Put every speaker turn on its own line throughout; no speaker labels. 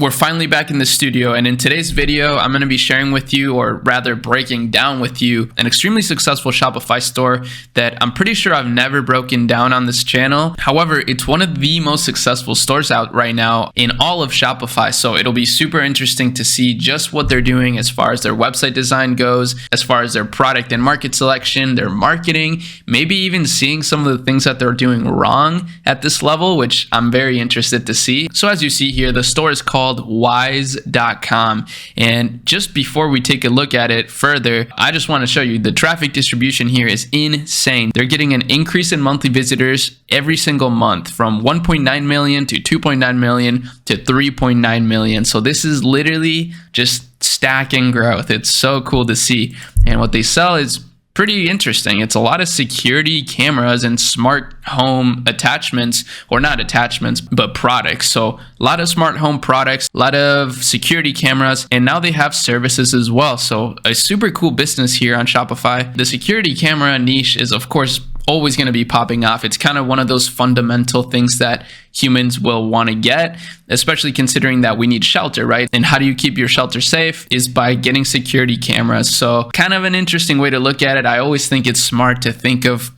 We're finally back in the studio, and in today's video, I'm going to be sharing with you, or rather breaking down with you, an extremely successful Shopify store that I'm pretty sure I've never broken down on this channel. However, it's one of the most successful stores out right now in all of Shopify, so it'll be super interesting to see just what they're doing as far as their website design goes, as far as their product and market selection, their marketing, maybe even seeing some of the things that they're doing wrong at this level, which I'm very interested to see. So as you see here, the store is called wise.com, and just before we take a look at it further, I just want to show you the traffic distribution here is insane. They're getting an increase in monthly visitors every single month from 1.9 million to 2.9 million to 3.9 million. So this is literally just stacking growth. It's so cool to see, and what they sell is pretty interesting. It's a lot of security cameras and smart home attachments, or not attachments, but products. So a lot of smart home products, a lot of security cameras, and now they have services as well. So a super cool business here on Shopify. The security camera niche is, of course, always going to be popping off. It's kind of one of those fundamental things that humans will want to get, especially considering that we need shelter, right? And how do you keep your shelter safe is by getting security cameras. So kind of an interesting way to look at it. I always think it's smart to think of,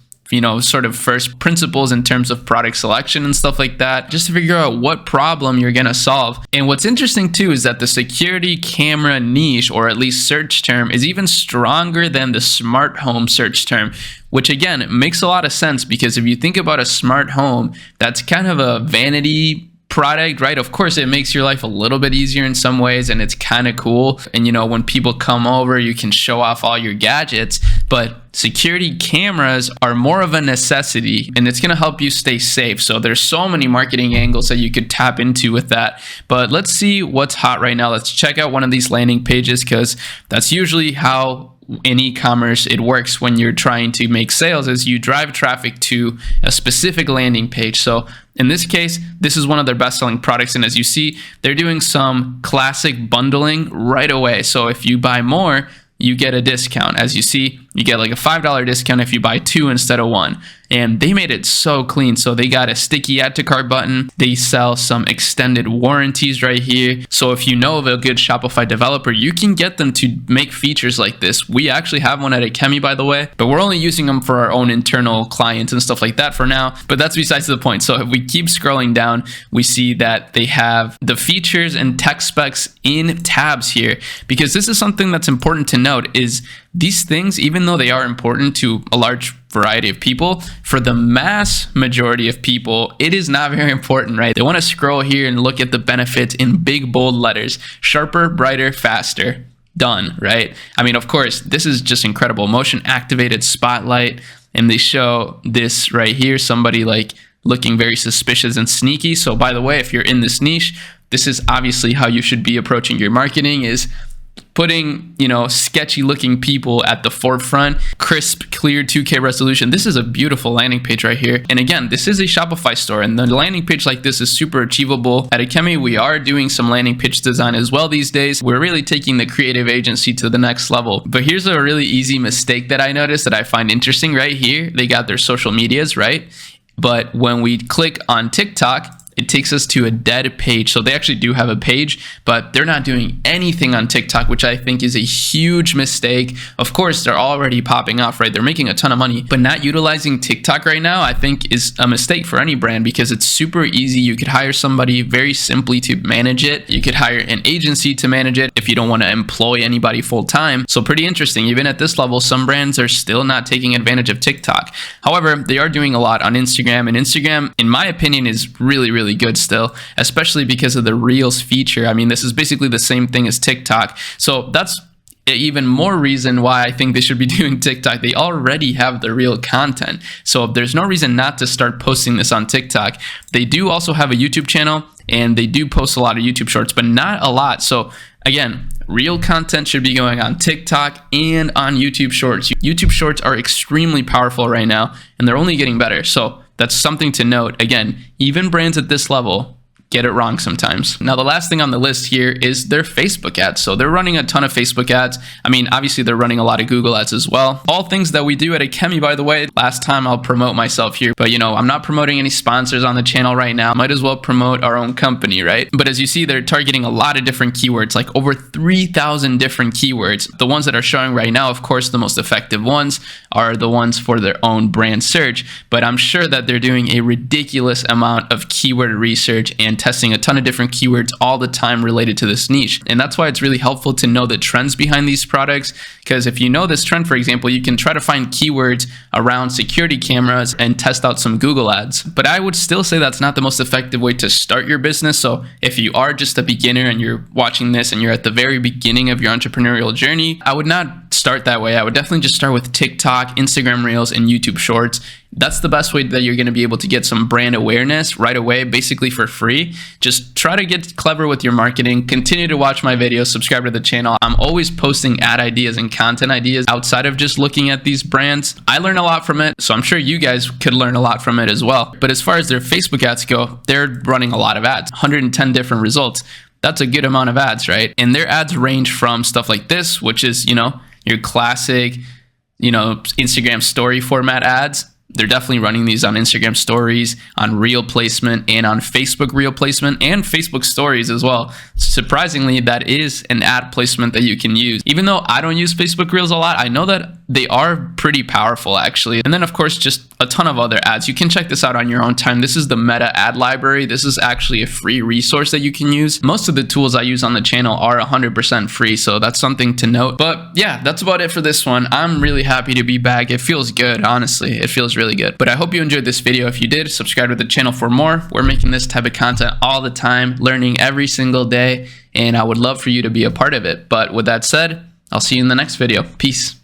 sort of first principles in terms of product selection and stuff like that, just to figure out what problem you're going to solve. And what's interesting too is that the security camera niche, or at least search term, is even stronger than the smart home search term, which again makes a lot of sense, because if you think about a smart home, that's kind of a vanity product, right? Of course, it makes your life a little bit easier in some ways, and it's kind of cool. And when people come over, you can show off all your gadgets, but security cameras are more of a necessity, and it's going to help you stay safe. So there's so many marketing angles that you could tap into with that. But let's see what's hot right now. Let's check out one of these landing pages, because that's usually how in e-commerce it works when you're trying to make sales, is you drive traffic to a specific landing page. So in this case, this is one of their best-selling products, and as you see, they're doing some classic bundling right away. So if you buy more, you get a discount. As you see, you get like a $5 discount if you buy 2 instead of 1. And they made it so clean. So they got a sticky add to cart button. They sell some extended warranties right here. So if you know of a good Shopify developer, you can get them to make features like this. We actually have one at Akemi, by the way, but we're only using them for our own internal clients and stuff like that for now. But that's besides the point. So if we keep scrolling down, we see that they have the features and tech specs in tabs here, because this is something that's important to note, is these things, even though they are important to a large variety of people, for the mass majority of people, it is not very important, right? They want to scroll here and look at the benefits in big, bold letters: sharper, brighter, faster. Done, right? I mean, of course, this is just incredible. Motion activated spotlight, and they show this right here, somebody like looking very suspicious and sneaky. So by the way, if you're in this niche, this is obviously how you should be approaching your marketing, is putting, sketchy looking people at the forefront. Crisp, clear 2K resolution. This is a beautiful landing page right here. And again, this is a Shopify store, and the landing page like this is super achievable. At Akemi, we are doing some landing page design as well these days. We're really taking the creative agency to the next level. But here's a really easy mistake that I noticed that I find interesting right here. They got their social medias, right? But when we click on TikTok, it takes us to a dead page. So they actually do have a page, but they're not doing anything on TikTok, which I think is a huge mistake. Of course, they're already popping off, right? They're making a ton of money, but not utilizing TikTok right now, I think, is a mistake for any brand, because it's super easy. You could hire somebody very simply to manage it. You could hire an agency to manage it if you don't want to employ anybody full time. So pretty interesting. Even at this level, some brands are still not taking advantage of TikTok. However, they are doing a lot on Instagram, and Instagram, in my opinion, is really good still, especially because of the Reels feature. I mean, this is basically the same thing as TikTok. So that's even more reason why I think they should be doing TikTok. They already have the real content. So there's no reason not to start posting this on TikTok. They do also have a YouTube channel, and they do post a lot of YouTube shorts, but not a lot. So again, real content should be going on TikTok and on YouTube shorts. YouTube shorts are extremely powerful right now, and they're only getting better. So that's something to note. Again, even brands at this level, get it wrong sometimes. Now, the last thing on the list here is their Facebook ads. So they're running a ton of Facebook ads. I mean, obviously they're running a lot of Google ads as well. All things that we do at Akemi, by the way. Last time I'll promote myself here, but I'm not promoting any sponsors on the channel right now. Might as well promote our own company, right? But as you see, they're targeting a lot of different keywords, like over 3,000 different keywords. The ones that are showing right now, of course, the most effective ones are the ones for their own brand search, but I'm sure that they're doing a ridiculous amount of keyword research and testing a ton of different keywords all the time related to this niche. And that's why it's really helpful to know the trends behind these products, because if you know this trend, for example, you can try to find keywords around security cameras and test out some Google ads. But I would still say that's not the most effective way to start your business. So if you are just a beginner and you're watching this and you're at the very beginning of your entrepreneurial journey, I would not start that way. I would definitely just start with TikTok, Instagram Reels, and YouTube Shorts. That's the best way that you're going to be able to get some brand awareness right away, basically for free. Just try to get clever with your marketing. Continue to watch my videos, subscribe to the channel. I'm always posting ad ideas and content ideas outside of just looking at these brands. I learn a lot from it, so I'm sure you guys could learn a lot from it as well. But as far as their Facebook ads go, they're running a lot of ads, 110 different results. That's a good amount of ads, right? And their ads range from stuff like this, which is, your classic, Instagram story format ads. They're definitely running these on Instagram stories, on reel placement, and on Facebook reel placement, and Facebook stories as well. Surprisingly, that is an ad placement that you can use. Even though I don't use Facebook reels a lot, I know that they are pretty powerful actually. And then of course, just a ton of other ads. You can check this out on your own time. This is the Meta ad library. This is actually a free resource that you can use. Most of the tools I use on the channel are 100% free, so that's something to note. But yeah, that's about it for this one. I'm really happy to be back. It feels good, honestly. It feels really good. But I hope you enjoyed this video. If you did, subscribe to the channel for more. We're making this type of content all the time, learning every single day, and I would love for you to be a part of it. But with that said, I'll see you in the next video. Peace.